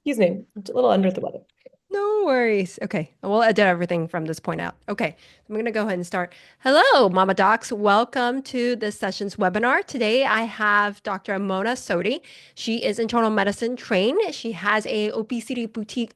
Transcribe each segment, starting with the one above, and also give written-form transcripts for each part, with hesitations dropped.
Excuse me, I'm a little under the weather. No worries. Okay, we'll edit everything from this point out. Okay, I'm going to go ahead and start. Hello, Mama Docs. Welcome to this session's webinar. Today I have Dr. Mona Sodi. She is internal medicine trained. She has a obesity boutique,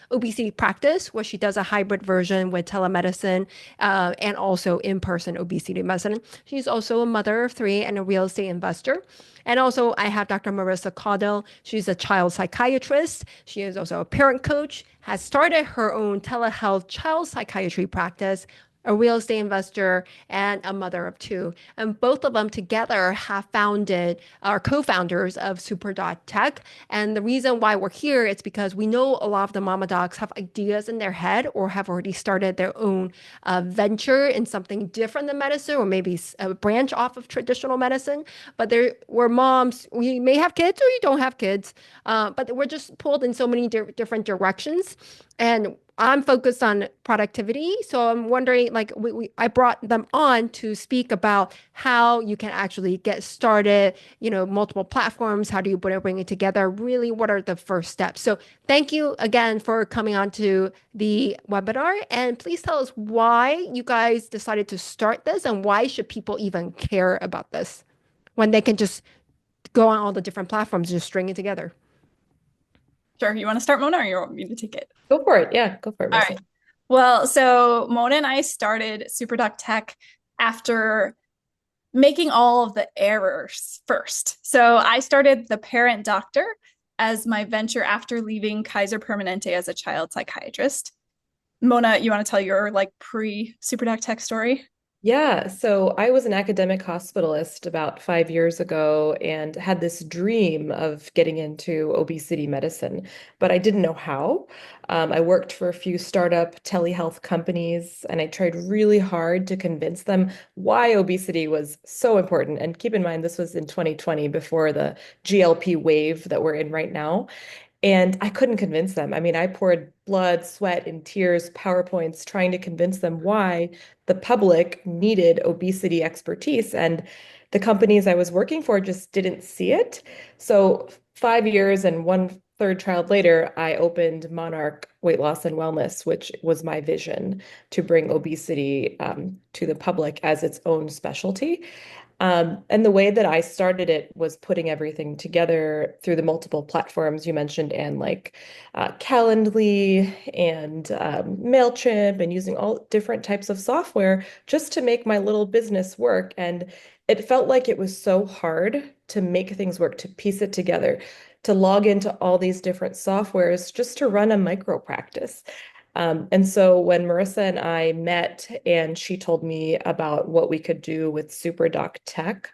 obesity practice where she does a hybrid version with telemedicine and also in-person obesity medicine. She's also a mother of three and a real estate investor. And also, I have Dr. Marissa Caudle. She's a child psychiatrist. She is also a parent coach, has started her own telehealth child psychiatry practice, a real estate investor, and a mother of two. And both of them together have founded, are co-founders of Super.Tech. And the reason why we're here is because we know a lot of the mama docs have ideas in their head or have already started their own venture in something different than medicine or maybe a branch off of traditional medicine. But we're moms, we may have kids or you don't have kids, but we're just pulled in so many different directions. And I'm focused on productivity. So I'm wondering, like, I brought them on to speak about how you can actually get started, multiple platforms. How do you bring it together? Really, what are the first steps? So thank you again for coming on to the webinar. And please tell us why you guys decided to start this and why should people even care about this when they can just go on all the different platforms and just string it together. Sure. You want to start, Mona, or you want me to take it? Go for it. Yeah, go for it, All right. Marissa. Well, so Mona and I started Super.Tech after making all of the errors first. So I started the parent doctor as my venture after leaving Kaiser Permanente as a child psychiatrist. Mona, you want to tell your like pre Super.Tech story? Yeah, so I was an academic hospitalist about 5 years ago and had this dream of getting into obesity medicine, but I didn't know how. I worked for a few startup telehealth companies and I tried really hard to convince them why obesity was so important. And keep in mind, this was in 2020 before the GLP wave that we're in right now. And I couldn't convince them. I mean, I poured blood, sweat, and tears, PowerPoints, trying to convince them why the public needed obesity expertise. And the companies I was working for just didn't see it. So 5 years and one third child later, I opened Monarch Weight Loss and Wellness, which was my vision to bring obesity to the public as its own specialty. And the way that I started it was putting everything together through the multiple platforms you mentioned, and like Calendly and MailChimp, and using all different types of software just to make my little business work. And it felt like it was so hard to make things work, to piece it together, to log into all these different softwares just to run a micro practice. And so when Marissa and I met and she told me about what we could do with SuperDoc Tech,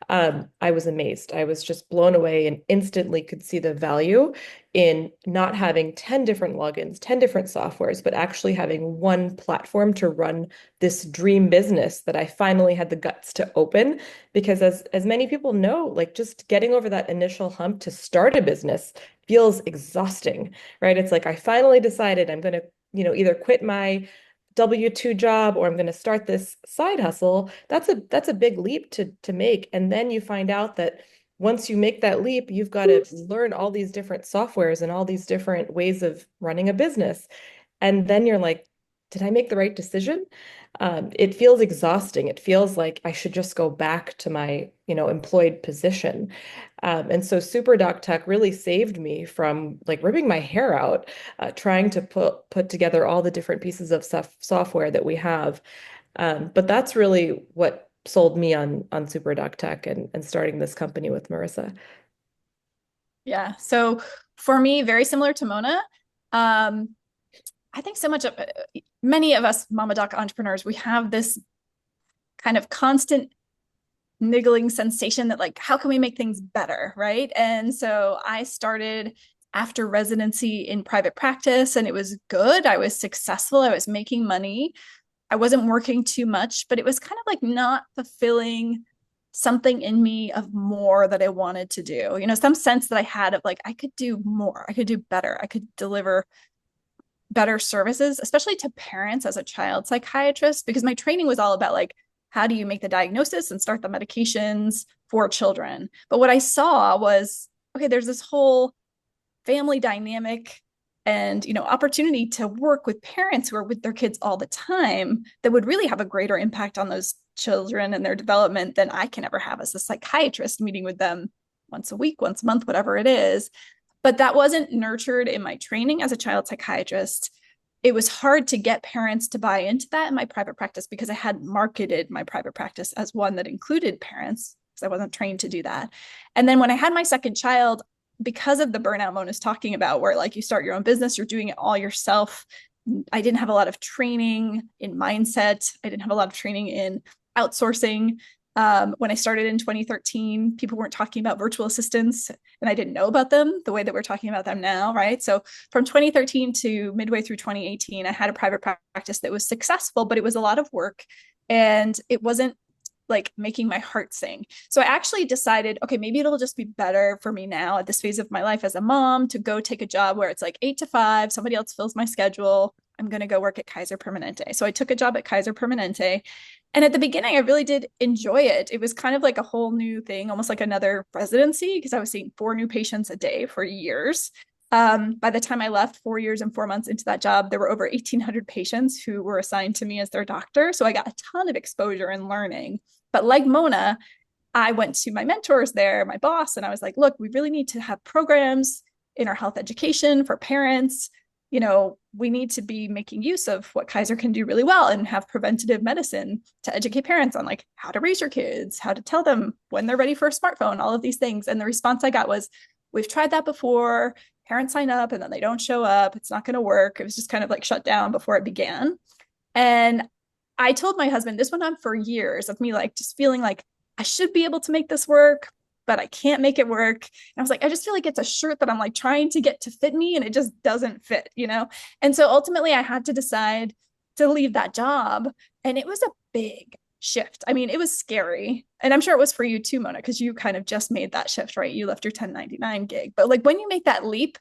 I was amazed. I was just blown away and instantly could see the value in not having 10 different logins, 10 different softwares, but actually having one platform to run this dream business that I finally had the guts to open. Because as many people know, like just getting over that initial hump to start a business feels exhausting, right? It's like I finally decided I'm going to either quit my W-2 job or I'm going to start this side hustle. That's a big leap to make. And then you find out that once you make that leap, you've got to learn all these different softwares and all these different ways of running a business. And then you're like, did I make the right decision? It feels exhausting. It feels like I should just go back to my, employed position. And so SuperDoc Tech really saved me from like ripping my hair out, trying to put together all the different pieces of software that we have. But that's really what sold me on SuperDoc Tech and starting this company with Marissa. Yeah. So for me, very similar to Mona, um, I think so much of many of us mama doc entrepreneurs, we have this kind of constant niggling sensation that like, how can we make things better? Right. And so I started after residency in private practice and it was good. I was successful. I was making money. I wasn't working too much, but it was kind of like not fulfilling something in me of more that I wanted to do. Some sense that I had of like, I could do more, I could do better, I could deliver better services, especially to parents as a child psychiatrist, because my training was all about like, how do you make the diagnosis and start the medications for children? But what I saw was, okay, there's this whole family dynamic and, opportunity to work with parents who are with their kids all the time that would really have a greater impact on those children and their development than I can ever have as a psychiatrist, meeting with them once a week, once a month, whatever it is. But that wasn't nurtured in my training as a child psychiatrist. It was hard to get parents to buy into that in my private practice because I hadn't marketed my private practice as one that included parents, because I wasn't trained to do that. And then when I had my second child, because of the burnout Mona's talking about, where like you start your own business, you're doing it all yourself. I didn't have a lot of training in mindset. I didn't have a lot of training in outsourcing. When I started in 2013, people weren't talking about virtual assistants, and I didn't know about them the way that we're talking about them now, right? So from 2013 to midway through 2018, I had a private practice that was successful, but it was a lot of work, and it wasn't like making my heart sing. So I actually decided, okay, maybe it'll just be better for me now at this phase of my life as a mom to go take a job where it's like 8 to 5, somebody else fills my schedule. I'm going to go work at Kaiser Permanente. So I took a job at Kaiser Permanente. And at the beginning, I really did enjoy it. It was kind of like a whole new thing, almost like another residency, because I was seeing 4 new patients a day for years. By the time I left 4 years and 4 months into that job, there were over 1,800 patients who were assigned to me as their doctor. So I got a ton of exposure and learning. But like Mona, I went to my mentors there, my boss, and I was like, look, we really need to have programs in our health education for parents. We need to be making use of what Kaiser can do really well and have preventative medicine to educate parents on like how to raise your kids, how to tell them when they're ready for a smartphone, all of these things. And the response I got was, we've tried that before. Parents sign up and then they don't show up. It's not going to work. It was just kind of like shut down before it began. And I told my husband, this went on for years of me like just feeling like I should be able to make this work, but I can't make it work. And I was like, I just feel like it's a shirt that I'm like trying to get to fit me and it just doesn't fit, And so ultimately I had to decide to leave that job. And it was a big shift. I mean, it was scary. And I'm sure it was for you too, Mona, because you kind of just made that shift, right? You left your 1099 gig. But like when you make that leap,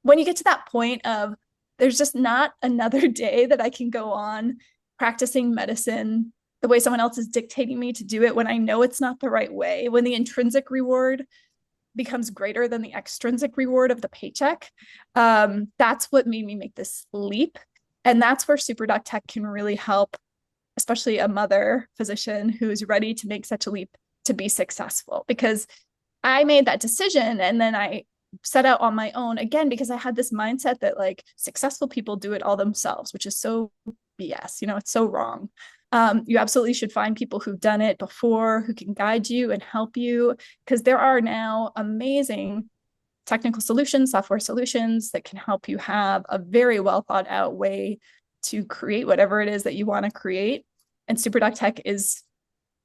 when you get to that point of there's just not another day that I can go on practicing medicine the way someone else is dictating me to do it, when I know it's not the right way, when the intrinsic reward becomes greater than the extrinsic reward of the paycheck, that's what made me make this leap. And that's where SuperDoc Tech can really help, especially a mother physician who is ready to make such a leap to be successful. Because I made that decision and then I set out on my own again, because I had this mindset that like successful people do it all themselves, which is so BS, it's so wrong. You absolutely should find people who've done it before, who can guide you and help you, because there are now amazing technical solutions, software solutions that can help you have a very well thought out way to create whatever it is that you want to create. And SuperDoc Tech is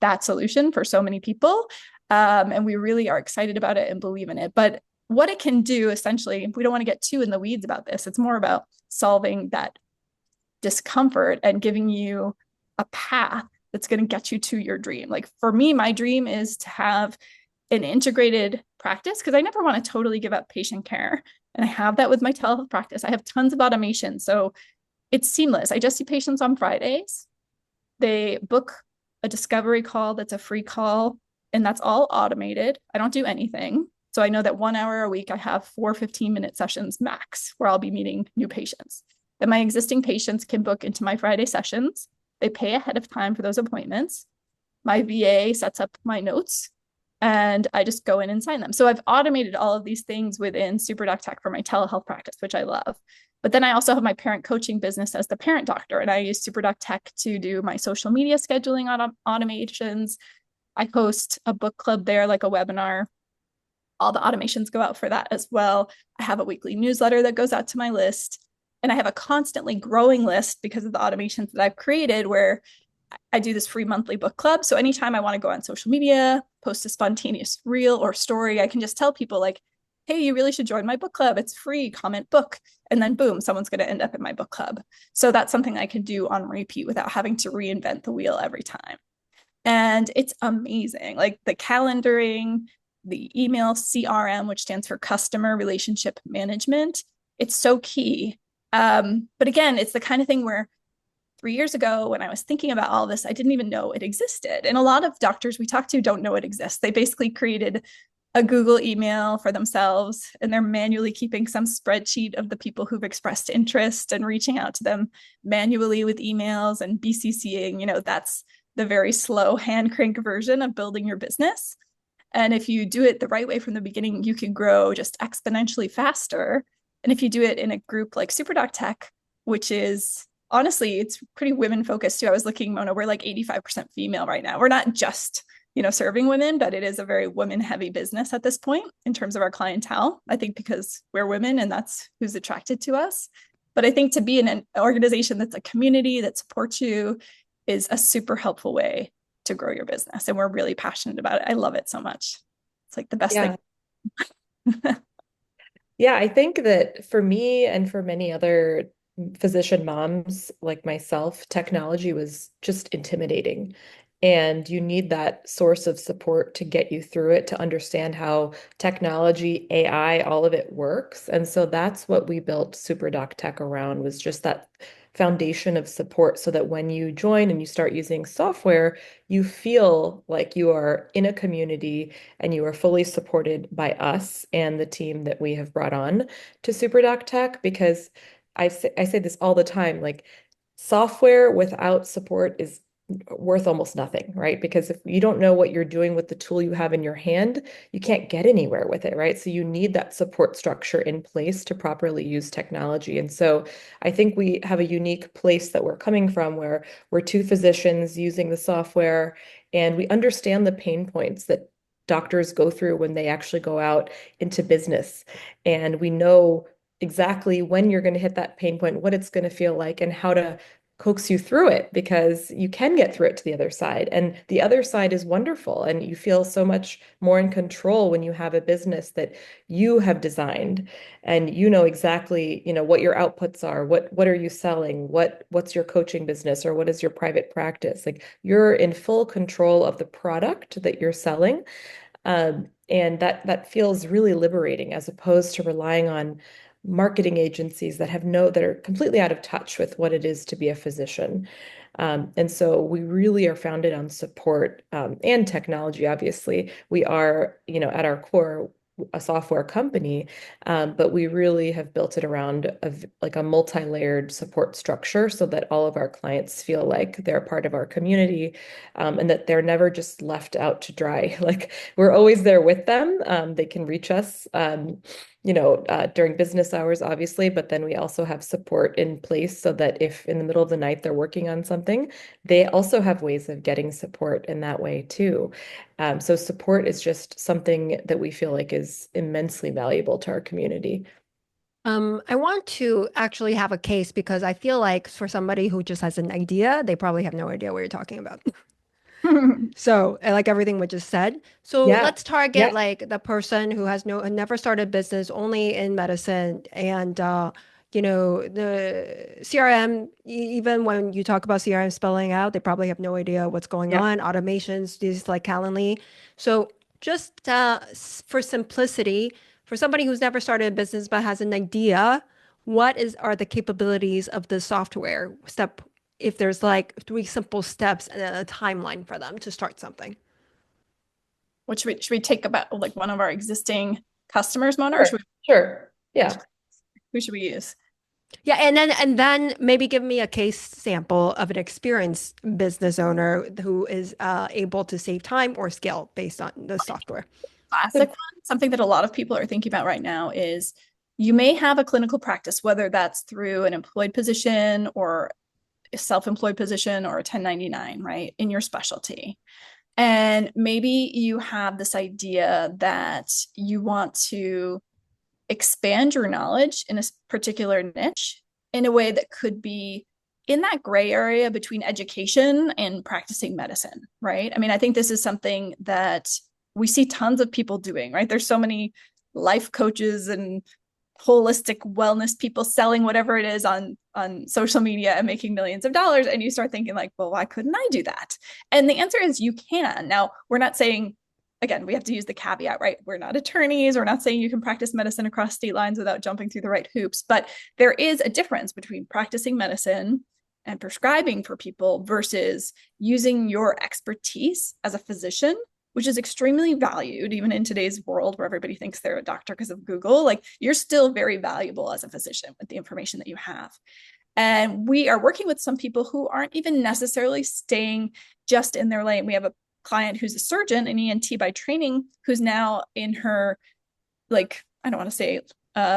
that solution for so many people. And we really are excited about it and believe in it. But what it can do, essentially, we don't want to get too in the weeds about this. It's more about solving that discomfort and giving you a path that's going to get you to your dream. Like for me, my dream is to have an integrated practice, because I never want to totally give up patient care. And I have that with my telehealth practice. I have tons of automation. So it's seamless. I just see patients on Fridays. They book a discovery call that's a free call, and that's all automated. I don't do anything. So I know that 1 hour a week, I have 4 15-minute sessions max where I'll be meeting new patients. Then my existing patients can book into my Friday sessions. They pay ahead of time for those appointments. My VA sets up my notes and I just go in and sign them. So I've automated all of these things within SuperDoc Tech for my telehealth practice, which I love. But then I also have my parent coaching business as the parent doctor, and I use SuperDoc Tech to do my social media scheduling automations. I host a book club there, like a webinar. All the automations go out for that as well. I have a weekly newsletter that goes out to my list. And I have a constantly growing list because of the automations that I've created, where I do this free monthly book club. So anytime I want to go on social media, post a spontaneous reel or story, I can just tell people like, hey, you really should join my book club. It's free, comment book. And then boom, someone's going to end up in my book club. So that's something I can do on repeat without having to reinvent the wheel every time. And it's amazing. Like the calendaring, the email CRM, which stands for customer relationship management. It's so key. But again, it's the kind of thing where 3 years ago, when I was thinking about all this, I didn't even know it existed. And a lot of doctors we talk to don't know it exists. They basically created a Google email for themselves, and they're manually keeping some spreadsheet of the people who've expressed interest and reaching out to them manually with emails and BCCing, that's the very slow hand crank version of building your business. And if you do it the right way from the beginning, you can grow just exponentially faster. And if you do it in a group like SuperDoc Tech, which is honestly, it's pretty women focused too. I was looking, Mona, we're like 85% female right now. We're not just serving women, but it is a very women heavy business at this point in terms of our clientele. I think because we're women and that's who's attracted to us. But I think to be in an organization that's a community that supports you is a super helpful way to grow your business. And we're really passionate about it. I love it so much. It's like the best Yeah. thing. Yeah, I think that for me and for many other physician moms like myself, technology was just intimidating. And you need that source of support to get you through it, to understand how technology, AI, all of it works. And so that's what we built SuperDoc Tech around, was just that foundation of support so that when you join and you start using software, you feel like you are in a community and you are fully supported by us and the team that we have brought on to SuperDoc Tech. Because I say this all the time, like software without support is worth almost nothing, right? Because if you don't know what you're doing with the tool you have in your hand, you can't get anywhere with it, right? So you need that support structure in place to properly use technology. And so I think we have a unique place that we're coming from where we're two physicians using the software and we understand the pain points that doctors go through when they actually go out into business. And we know exactly when you're going to hit that pain point, what it's going to feel like, and how to coax you through it, because you can get through it to the other side. And the other side is wonderful. And you feel so much more in control when you have a business that you have designed and you know exactly, what your outputs are, what are you selling, what's your coaching business, or what is your private practice. Like you're in full control of the product that you're selling. And that feels really liberating as opposed to relying on marketing agencies that are completely out of touch with what it is to be a physician. And so we really are founded on support and technology. Obviously, we are, at our core, a software company, but we really have built it around like a multi-layered support structure so that all of our clients feel like they're part of our community, and that they're never just left out to dry. Like we're always there with them. They can reach us, during business hours, obviously, but then we also have support in place so that if in the middle of the night they're working on something, they also have ways of getting support in that way too. So support is just something that we feel like is immensely valuable to our community. I want to actually have a case because I feel like for somebody who just has an idea, they probably have no idea what you're talking about. So, I like everything we just said. So Yeah. let's target Yeah. like the person who has never started business, only in medicine, and the CRM. Even when you talk about CRM spelling out, they probably have no idea what's going Yeah. on. Automations, these like Calendly. So just for simplicity, for somebody who's never started a business but has an idea, are the capabilities of the software? If there's like three simple steps and a timeline for them to start something. What should we take about like one of our existing customers, Mona, or Sure. Sure. Yeah. who should we use? Yeah, and then maybe give me a case sample of an experienced business owner who is able to save time or scale based on the software. Classic one, something that a lot of people are thinking about right now is you may have a clinical practice, whether that's through an employed position or a self-employed position or a 1099, right, in your specialty. And maybe you have this idea that you want to expand your knowledge in a particular niche in a way that could be in that gray area between education and practicing medicine, right? I mean, I think this is something that we see tons of people doing, right? There's so many life coaches and holistic wellness people selling whatever it is on social media and making millions of dollars, and you start thinking like, well, why couldn't I do that? And the answer is you can. Now, we're not saying, again, we have to use the caveat, right? We're not attorneys. We're not saying you can practice medicine across state lines without jumping through the right hoops, but there is a difference between practicing medicine and prescribing for people versus using your expertise as a physician which is extremely valued even in today's world where everybody thinks they're a doctor because of Google. Like you're still very valuable as a physician with the information that you have. And we are working with some people who aren't even necessarily staying just in their lane. We have a client who's a surgeon, an ENT by training, who's now in her, like, I don't want to say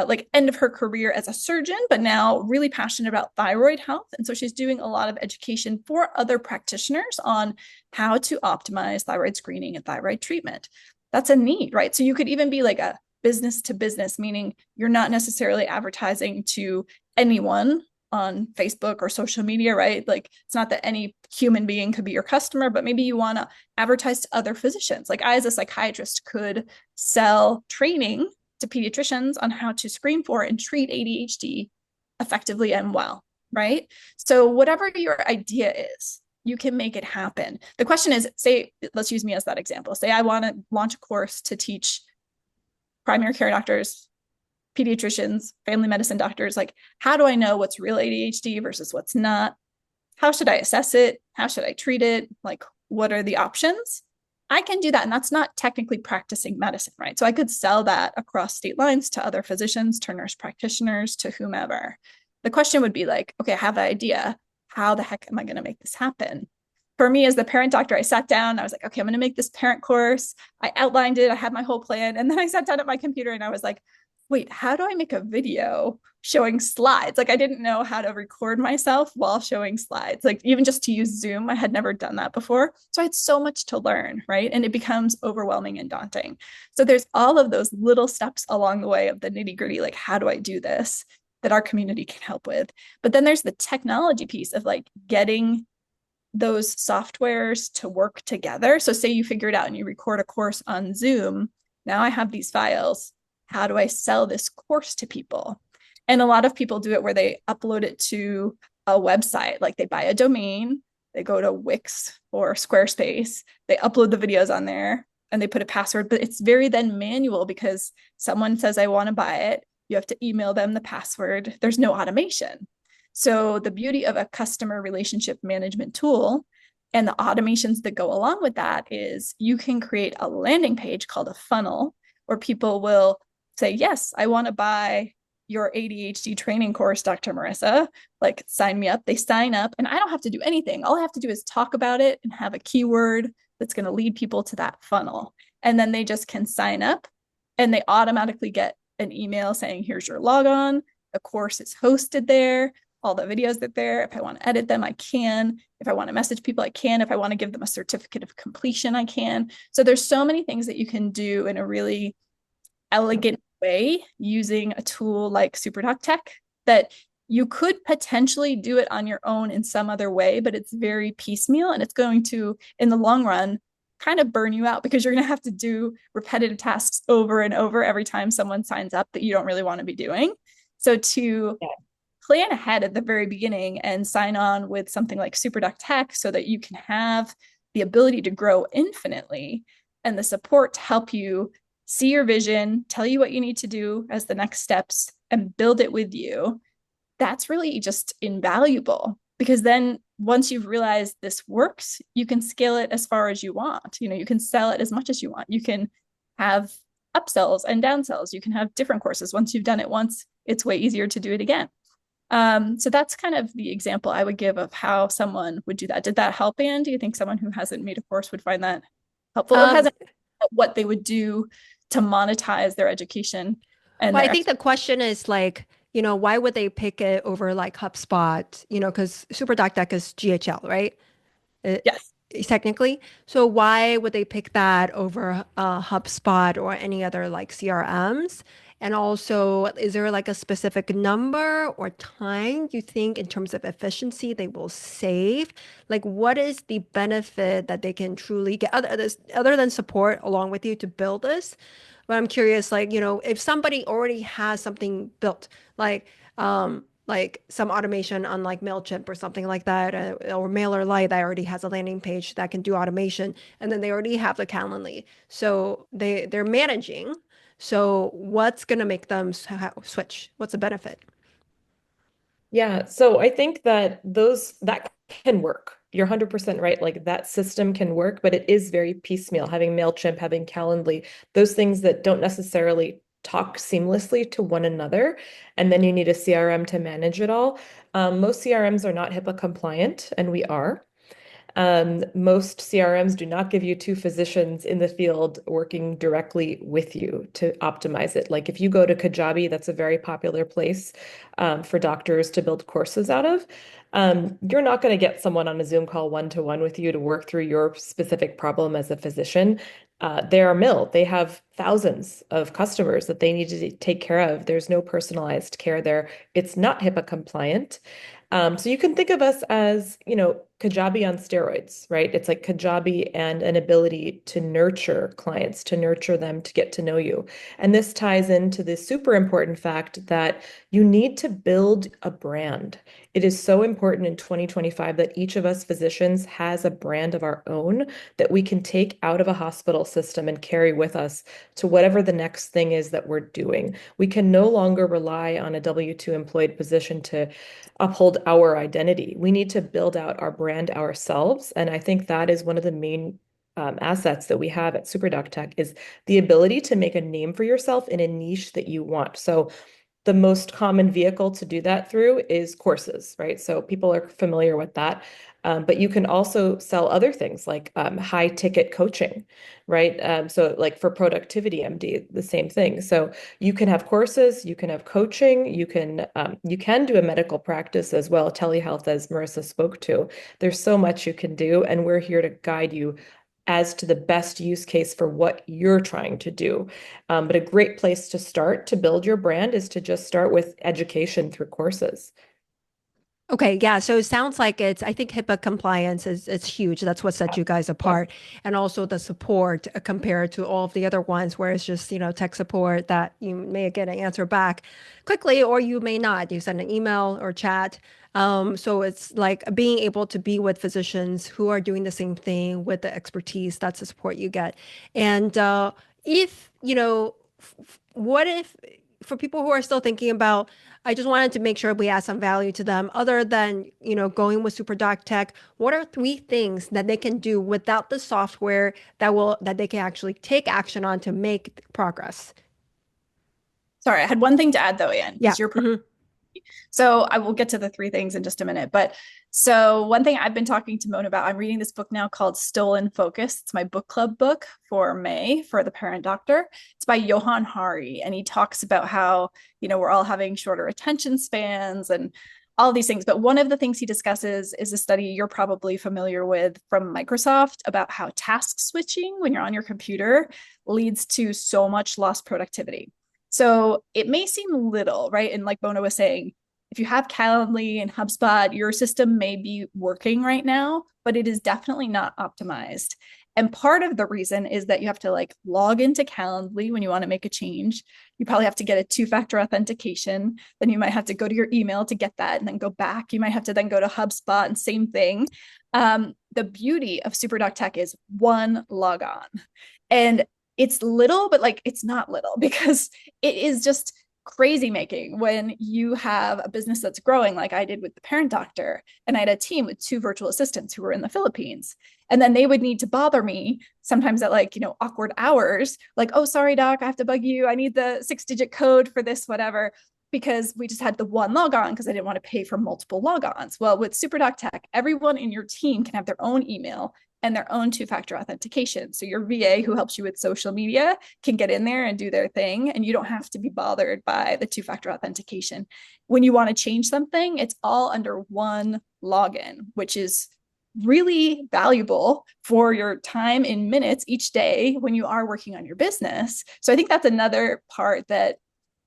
like end of her career as a surgeon, but now really passionate about thyroid health. And so she's doing a lot of education for other practitioners on how to optimize thyroid screening and thyroid treatment. That's a need, right? So you could even be like a business to business, meaning you're not necessarily advertising to anyone on Facebook or social media, right? Like it's not that any human being could be your customer, but maybe you want to advertise to other physicians. Like I, as a psychiatrist, could sell training to pediatricians on how to screen for and treat ADHD effectively and well, right? So whatever your idea is, you can make it happen. The question is, say, let's use me as that example. Say I want to launch a course to teach primary care doctors, pediatricians, family medicine doctors, like how do I know what's real ADHD versus what's not? How should I assess it? How should I treat it? Like, what are the options? I can do that. And that's not technically practicing medicine, right? So I could sell that across state lines to other physicians, to nurse practitioners, to whomever. The question would be like, okay, I have the idea. How the heck am I going to make this happen? For me, as the parent doctor, I sat down. I was like, okay, I'm going to make this parent course. I outlined it. I had my whole plan. And then I sat down at my computer and I was like, wait, how do I make a video showing slides? Like I didn't know how to record myself while showing slides. Like even just to use Zoom, I had never done that before. So I had so much to learn, right? And it becomes overwhelming and daunting. So there's all of those little steps along the way of the nitty-gritty, like how do I do this, that our community can help with. But then there's the technology piece of like getting those softwares to work together. So say you figure it out and you record a course on Zoom. Now I have these files. How do I sell this course to people? And a lot of people do it where they upload it to a website, like they buy a domain, they go to Wix or Squarespace, they upload the videos on there and they put a password, but it's very then manual because someone says, I want to buy it. You have to email them the password. There's no automation. So the beauty of a customer relationship management tool and the automations that go along with that is you can create a landing page called a funnel where people will say, yes, I want to buy your ADHD training course, Dr. Marissa, like sign me up. They sign up and I don't have to do anything. All I have to do is talk about it and have a keyword that's going to lead people to that funnel. And then they just can sign up and they automatically get an email saying, here's your logon. The course is hosted there. All the videos are there. If I want to edit them, I can. If I want to message people, I can. If I want to give them a certificate of completion, I can. So there's so many things that you can do in a really elegant way using a tool like SuperDoc Tech that you could potentially do it on your own in some other way, but it's very piecemeal and it's going to, in the long run, kind of burn you out because you're going to have to do repetitive tasks over and over every time someone signs up that you don't really want to be doing. So to plan ahead at the very beginning and sign on with something like SuperDoc Tech so that you can have the ability to grow infinitely and the support to help you see your vision, tell you what you need to do as the next steps, and build it with you. That's really just invaluable because then once you've realized this works, you can scale it as far as you want. You know, you can sell it as much as you want. You can have upsells and downsells. You can have different courses. Once you've done it once, it's way easier to do it again. So that's kind of the example I would give of how someone would do that. Did that help, Anne? Do you think someone who hasn't made a course would find that helpful or hasn't what they would do to monetize their education? And Well, I think the question is like, why would they pick it over like HubSpot? Because SuperDoc is GHL, right? Yes. Technically. So why would they pick that over HubSpot or any other like CRMs? And also, is there like a specific number or time you think in terms of efficiency they will save? Like, what is the benefit that they can truly get other than support along with you to build this? But I'm curious, like, if somebody already has something built, like some automation on like MailChimp or something like that, or MailerLite that already has a landing page that can do automation, and then they already have the Calendly. So they're managing. So what's going to make them switch? What's the benefit? Yeah, so I think that that can work. you're 100% right. Like that system can work, but it is very piecemeal, having MailChimp, having Calendly, those things that don't necessarily talk seamlessly to one another. And then you need a CRM to manage it all. Most CRMs are not HIPAA compliant, and we are. Most CRMs do not give you two physicians in the field working directly with you to optimize it. Like if you go to Kajabi, that's a very popular place for doctors to build courses out of. You're not going to get someone on a Zoom call one-to-one with you to work through your specific problem as a physician. They're a mill. They have thousands of customers that they need to take care of. There's no personalized care there. It's not HIPAA compliant. So you can think of us as, Kajabi on steroids, right? It's like Kajabi and an ability to nurture clients, to nurture them, to get to know you. And this ties into the super important fact that you need to build a brand. It is so important in 2025 that each of us physicians has a brand of our own that we can take out of a hospital system and carry with us to whatever the next thing is that we're doing. We can no longer rely on a W-2 employed position to uphold our identity. We need to build out our brand ourselves. And I think that is one of the main assets that we have at SuperDocTech is the ability to make a name for yourself in a niche that you want. So the most common vehicle to do that through is courses, right? So people are familiar with that. But you can also sell other things like high ticket coaching, right? So like for ProductivityMD, the same thing. So you can have courses, you can have coaching, you can do a medical practice as well, telehealth, as Marissa spoke to. There's so much you can do, and we're here to guide you as to the best use case for what you're trying to do. But a great place to start to build your brand is to just start with education through courses. Okay, yeah. So it sounds like I think HIPAA compliance it's huge. That's what sets you guys Yeah. apart. And also the support compared to all of the other ones where it's just, tech support that you may get an answer back quickly or you may not. You send an email or chat. So it's like being able to be with physicians who are doing the same thing with the expertise. That's the support you get. And if, what if for people who are still thinking about I just wanted to make sure we add some value to them. Other than, going with SuperDoc Tech, what are three things that they can do without the software that they can actually take action on to make progress? Sorry, I had one thing to add though, Anne, Yeah. because so I will get to the three things in just a minute. But so one thing I've been talking to Mona about, I'm reading this book now called Stolen Focus. It's my book club book for May for the parent doctor. It's by Johan Hari. And he talks about how, we're all having shorter attention spans and all these things. But one of the things he discusses is a study you're probably familiar with from Microsoft about how task switching when you're on your computer leads to so much lost productivity. So it may seem little, right? And like Mona was saying, if you have Calendly and HubSpot, your system may be working right now, but it is definitely not optimized. And part of the reason is that you have to like log into Calendly when you want to make a change. You probably have to get a two-factor authentication. Then you might have to go to your email to get that and then go back. You might have to then go to HubSpot and same thing. The beauty of SuperDoc Tech is one logon. And it's little, but like it's not little because it is just crazy making when you have a business that's growing like I did with the parent doctor. And I had a team with two virtual assistants who were in the Philippines. And then they would need to bother me sometimes at like, awkward hours, like, oh, sorry, doc, I have to bug you. I need the 6-digit code for this, whatever, because we just had the one logon because I didn't want to pay for multiple logons. Well, with SuperDoc Tech, everyone in your team can have their own email and their own two-factor authentication. So your VA who helps you with social media can get in there and do their thing, and you don't have to be bothered by the two-factor authentication. When you want to change something, it's all under one login, which is really valuable for your time in minutes each day when you are working on your business. So I think that's another part that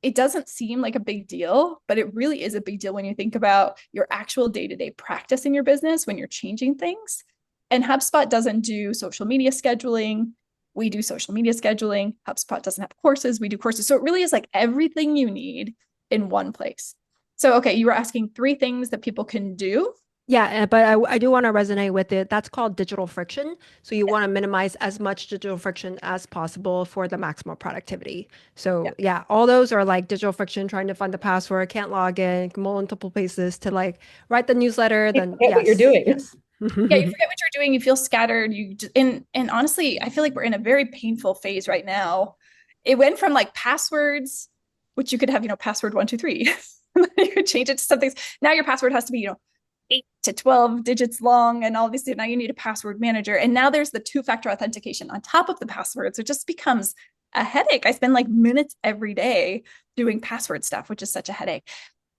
it doesn't seem like a big deal, but it really is a big deal when you think about your actual day-to-day practice in your business when you're changing things. And HubSpot doesn't do social media scheduling. We do social media scheduling. HubSpot doesn't have courses. We do courses. So it really is like everything you need in one place. So, okay, you were asking three things that people can do. Yeah, but I do want to resonate with it. That's called digital friction. So you want to minimize as much digital friction as possible for the maximum productivity. So yeah, all those are like digital friction, trying to find the password, can't log in, multiple places to like write the newsletter. You Then forget what you're yes, doing. yes. Yeah, you forget what you're doing. You feel scattered. And honestly, I feel like we're in a very painful phase right now. It went from like passwords, which you could have, password 123. You could change it to something. Now your password has to be, 8 to 12 digits long and all these. Now you need a password manager. And now there's the two-factor authentication on top of the passwords. It just becomes a headache. I spend like minutes every day doing password stuff, which is such a headache.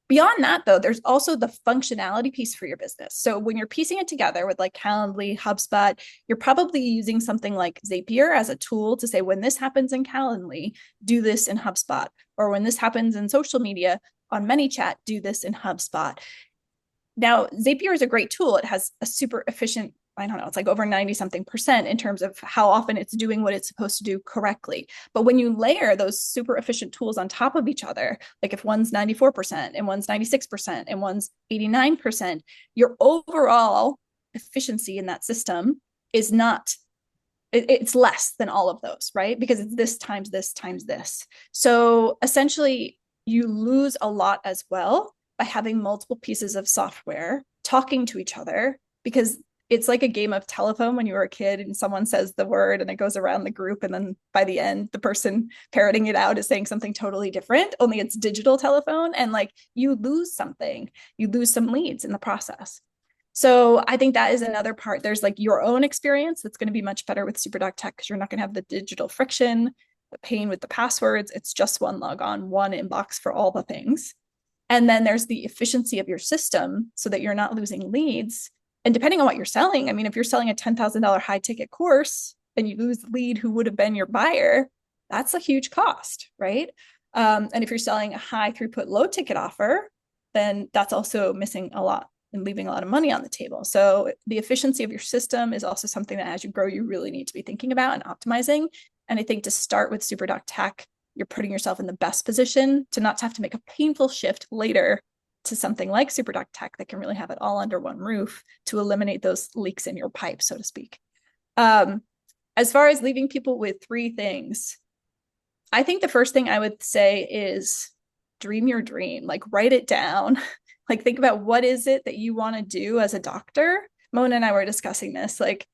Beyond that, though, there's also the functionality piece for your business. So when you're piecing it together with like Calendly, HubSpot, you're probably using something like Zapier as a tool to say, when this happens in Calendly, do this in HubSpot. Or when this happens in social media on ManyChat, do this in HubSpot. Now, Zapier is a great tool. It has a super efficient, I don't know, it's like over 90 something percent in terms of how often it's doing what it's supposed to do correctly. But when you layer those super efficient tools on top of each other, like if one's 94% and one's 96% and one's 89%, your overall efficiency in that system is not, it's less than all of those, right? Because it's this times this times this. So essentially, you lose a lot as well by having multiple pieces of software talking to each other, because it's like a game of telephone when you were a kid and someone says the word and it goes around the group. And then by the end, the person parroting it out is saying something totally different, only it's digital telephone. And like you lose something, you lose some leads in the process. So I think that is another part. There's like your own experience that's going to be much better with SuperDoc Tech because you're not going to have the digital friction, the pain with the passwords. It's just one log on, one inbox for all the things. And then there's the efficiency of your system so that you're not losing leads. And depending on what you're selling, I mean, if you're selling a $10,000 high ticket course and you lose the lead who would have been your buyer, that's a huge cost, right? And if you're selling a high throughput, low ticket offer, then that's also missing a lot and leaving a lot of money on the table. So the efficiency of your system is also something that as you grow, you really need to be thinking about and optimizing. And I think to start with SuperDoc Tech, you're putting yourself in the best position to not have to make a painful shift later to something like SuperDoc Tech that can really have it all under one roof to eliminate those leaks in your pipe, so to speak. As far as leaving people with 3 things, I think the first thing I would say is dream your dream, like write it down, like think about what is it that you want to do as a doctor. Mona and I were discussing this, like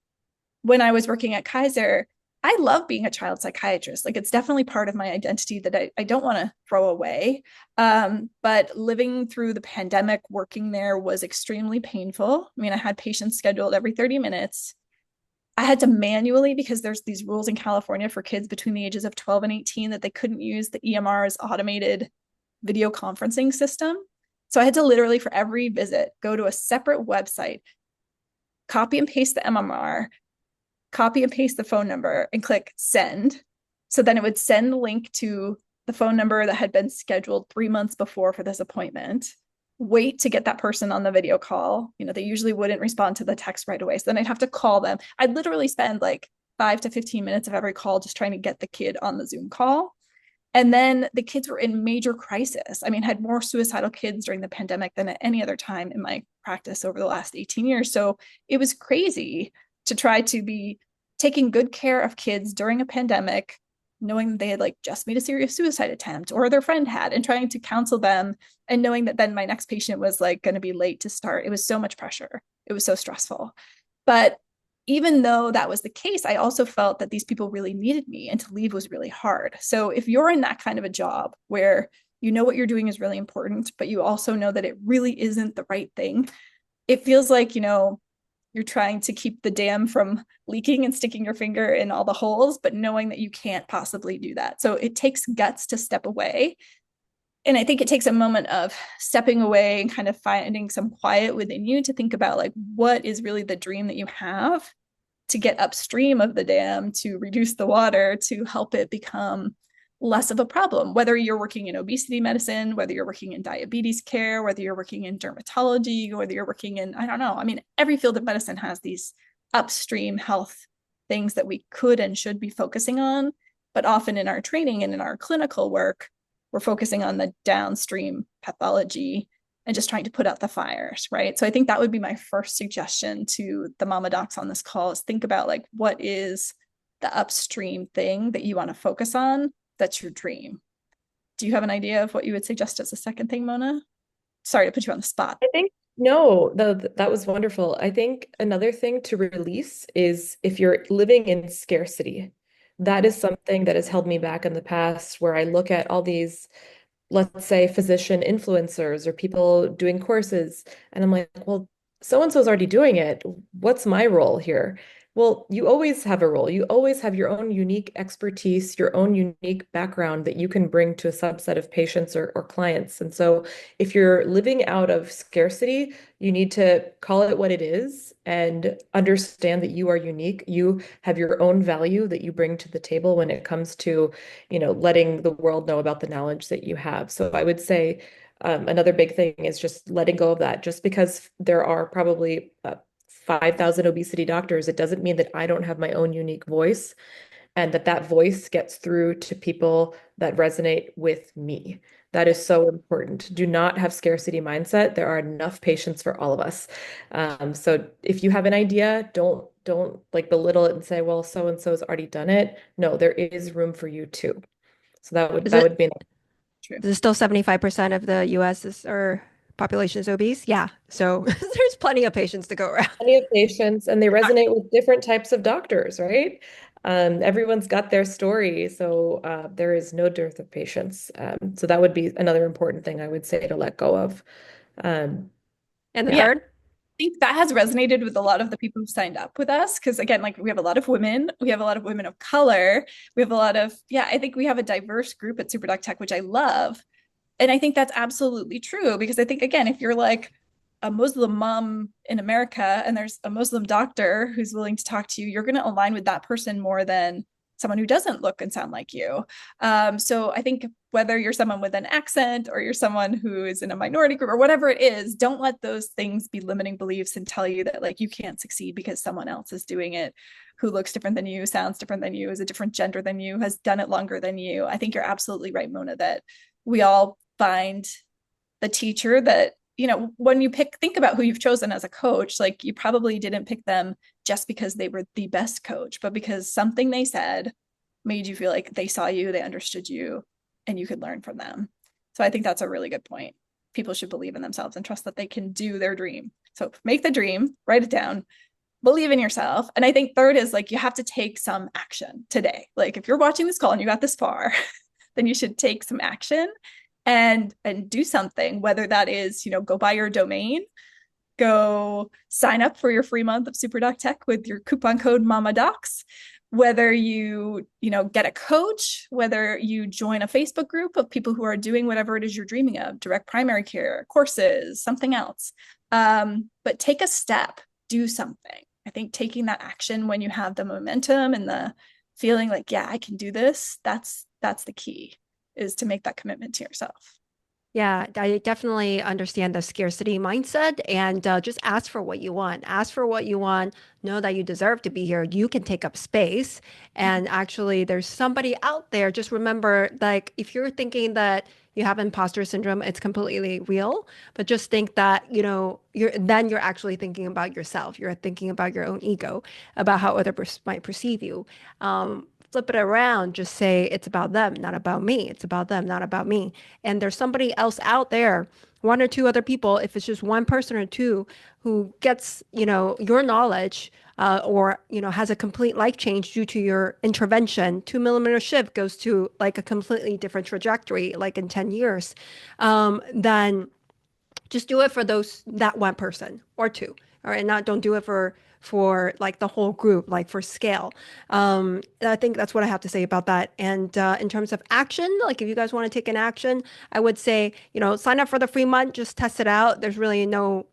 when I was working at Kaiser, I love being a child psychiatrist. Like it's definitely part of my identity that I don't want to throw away. But living through the pandemic, working there was extremely painful. I mean, I had patients scheduled every 30 minutes. I had to manually, because there's these rules in California for kids between the ages of 12 and 18 that they couldn't use the EMR's automated video conferencing system. So I had to literally, for every visit, go to a separate website, copy and paste the MMR, copy and paste the phone number and click send. So then it would send the link to the phone number that had been scheduled 3 months before for this appointment, wait to get that person on the video call. They usually wouldn't respond to the text right away. So then I'd have to call them. I'd literally spend like 5 to 15 minutes of every call just trying to get the kid on the Zoom call. And then the kids were in major crisis. I mean, I had more suicidal kids during the pandemic than at any other time in my practice over the last 18 years. So it was crazy to try to be taking good care of kids during a pandemic, knowing that they had like just made a serious suicide attempt or their friend had, and trying to counsel them and knowing that then my next patient was like going to be late to start. It was so much pressure. It was so stressful. But even though that was the case, I also felt that these people really needed me and to leave was really hard. So if you're in that kind of a job where you know what you're doing is really important, but you also know that it really isn't the right thing, it feels like, you're trying to keep the dam from leaking and sticking your finger in all the holes, but knowing that you can't possibly do that. So it takes guts to step away. And I think it takes a moment of stepping away and kind of finding some quiet within you to think about like, what is really the dream that you have to get upstream of the dam, to reduce the water, to help it become less of a problem, whether you're working in obesity medicine, whether you're working in diabetes care, whether you're working in dermatology, whether you're working in, I don't know. I mean, every field of medicine has these upstream health things that we could and should be focusing on. But often in our training and in our clinical work, we're focusing on the downstream pathology and just trying to put out the fires, right? So I think that would be my first suggestion to the mama docs on this call is think about like, what is the upstream thing that you want to focus on? That's your dream. Do you have an idea of what you would suggest as a second thing, Mona? Sorry to put you on the spot. I think No, that was wonderful. I think another thing to release is if you're living in scarcity. That is something that has held me back in the past, where I look at all these, let's say, physician influencers or people doing courses, and I'm like, well, so and so's already doing it. What's my role here? Well, you always have a role. You always have your own unique expertise, your own unique background that you can bring to a subset of patients or clients. And so, if you're living out of scarcity, you need to call it what it is and understand that you are unique. You have your own value that you bring to the table when it comes to letting the world know about the knowledge that you have. So I would say another big thing is just letting go of that. Just because there are probably 5,000 obesity doctors, it doesn't mean that I don't have my own unique voice and that voice gets through to people that resonate with me. That is so important. Do not have scarcity mindset. There are enough patients for all of us. So if you have an idea, don't like belittle it and say, well, so and so's already done it. No, there is room for you too. So that would Is that it would be True. is it still 75% of the US is or population is obese? Yeah. So there's plenty of patients to go around. plenty of patients, and they resonate with different types of doctors, right? Everyone's got their story, so there is no dearth of patients. So that would be another important thing I would say to let go of. Um, And the yeah. Yeah, third? think that has resonated with a lot of the people who signed up with us because again, like we have a lot of women, we have a lot of women of color, we have a lot of I think we have a diverse group at SuperDoc Tech, which I love. And I think that's absolutely true because I think again, if you're like a Muslim mom in America and there's a Muslim doctor who's willing to talk to you, you're going to align with that person more than someone who doesn't look and sound like you. So I think whether you're someone with an accent or you're someone who is in a minority group or whatever it is, don't let those things be limiting beliefs and tell you that like you can't succeed because someone else is doing it who looks different than you, sounds different than you, is a different gender than you, has done it longer than you. I think you're absolutely right, Mona, that we all find the teacher that when you think about who you've chosen as a coach, like you probably didn't pick them just because they were the best coach, but because something they said made you feel like they saw you, they understood you, and you could learn from them. So I think that's a really good point. People should believe in themselves and trust that they can do their dream. So make the dream, write it down, believe in yourself. And I think third is like you have to take some action today. Like if you're watching this call and you got this far, then you should take some action and do something, whether that is, go buy your domain, go sign up for your free month of SuperDoc Tech with your coupon code MamaDocs, whether you get a coach, whether you join a Facebook group of people who are doing whatever it is you're dreaming of, direct primary care, courses, something else. But take a step, do something. I think taking that action when you have the momentum and the feeling like, yeah, I can do this, that's the key, is to make that commitment to yourself. Yeah, I definitely understand the scarcity mindset and just ask for what you want. Ask for what you want. Know that you deserve to be here. You can take up space. And actually, there's somebody out there. Just remember, like, if you're thinking that you have imposter syndrome, it's completely real. But just think that, you're actually thinking about yourself. You're thinking about your own ego, about how others might perceive you. Flip it around, just say it's about them, not about me. It's about them, not about me. And there's somebody else out there, one or two other people, if it's just one person or two who gets, your knowledge or, has a complete life change due to your intervention, 2 millimeter shift goes to like a completely different trajectory, like in 10 years, then just do it for that one person or two. All right, not don't do it for like the whole group, like for scale. I think that's what I have to say about that. And in terms of action, like if you guys want to take an action, I would say, sign up for the free month, just test it out. There's really no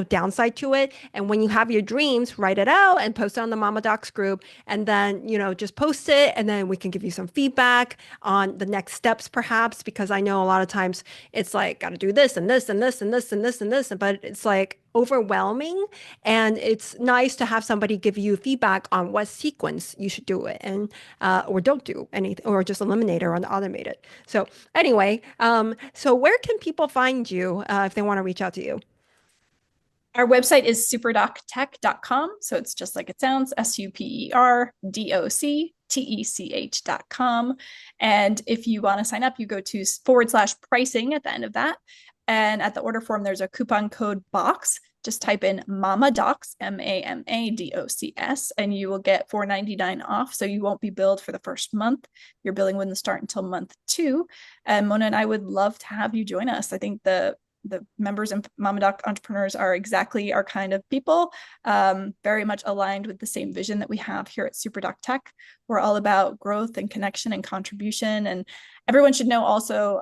downside to it. And when you have your dreams, write it out and post it on the Mama Docs group. And then, just post it and then we can give you some feedback on the next steps, perhaps, because I know a lot of times it's like, got to do this and this and this and this and this and this, but it's like overwhelming. And it's nice to have somebody give you feedback on what sequence you should do it and or don't do anything or just eliminate it or automate it. So anyway, so where can people find you if they want to reach out to you? Our website is superdoctech.com. So it's just like it sounds, SUPERDOCTECH.com. And if you want to sign up, you go to /pricing at the end of that. And at the order form, there's a coupon code box. Just type in Mama Docs, MAMADOCS, and you will get $4.99 off. So you won't be billed for the first month. Your billing wouldn't start until month 2. And Mona and I would love to have you join us. I think the members and Mama Doc entrepreneurs are exactly our kind of people, very much aligned with the same vision that we have here at SuperDoc Tech. We're all about growth and connection and contribution. And everyone should know also,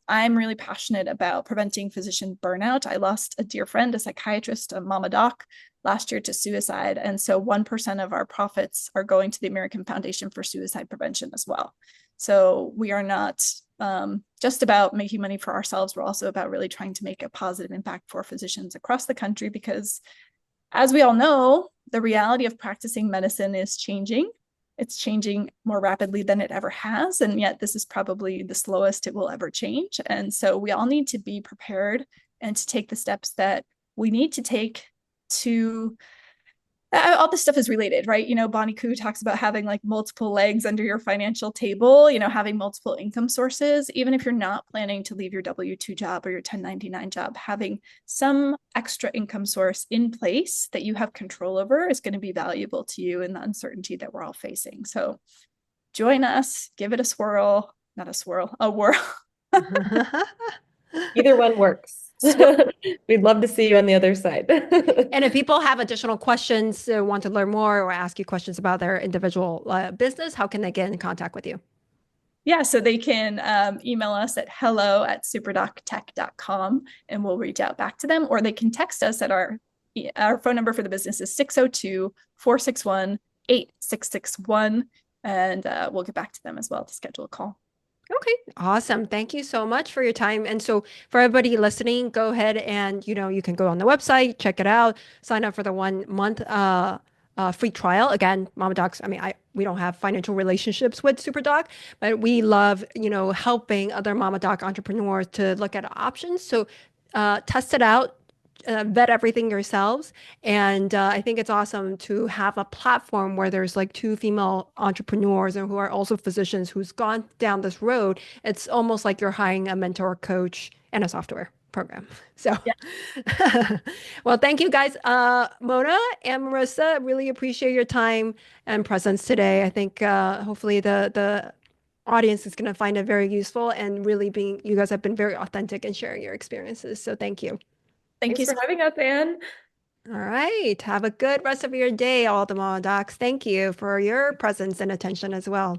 I'm really passionate about preventing physician burnout. I lost a dear friend, a psychiatrist, a Mama Doc, last year to suicide. And so 1% of our profits are going to the American Foundation for Suicide Prevention as well. So we are not just about making money for ourselves. We're also about really trying to make a positive impact for physicians across the country, because as we all know, the reality of practicing medicine is changing. It's changing more rapidly than it ever has. And yet this is probably the slowest it will ever change. And so we all need to be prepared and to take the steps that we need to take to all this stuff is related, right? Bonnie Koo talks about having like multiple legs under your financial table, having multiple income sources. Even if you're not planning to leave your W-2 job or your 1099 job, having some extra income source in place that you have control over is going to be valuable to you in the uncertainty that we're all facing. So join us, give it a swirl, not a swirl, a whirl. Either one works. We'd love to see you on the other side. And if people have additional questions, want to learn more or ask you questions about their individual business, how can they get in contact with you? Yeah, so they can email us at hello@superdoctech.com and we'll reach out back to them, or they can text us at our phone number for the business is 602-461-8661, and we'll get back to them as well to schedule a call. Okay, awesome. Thank you so much for your time. And so for everybody listening, go ahead and, you can go on the website, check it out, sign up for the 1 month free trial. Again, Mama Docs, we don't have financial relationships with SuperDoc, but we love, helping other Mama Doc entrepreneurs to look at options. So test it out. Vet everything yourselves. And I think it's awesome to have a platform where there's like 2 female entrepreneurs and who are also physicians who's gone down this road. It's almost like you're hiring a mentor, coach, and a software program. So, yeah. Well, thank you guys. Mona and Marissa, really appreciate your time and presence today. I think hopefully the audience is going to find it very useful, and really you guys have been very authentic in sharing your experiences. So thank you. Thanks for having us, Ann. All right. Have a good rest of your day, all the Mama Docs. Thank you for your presence and attention as well.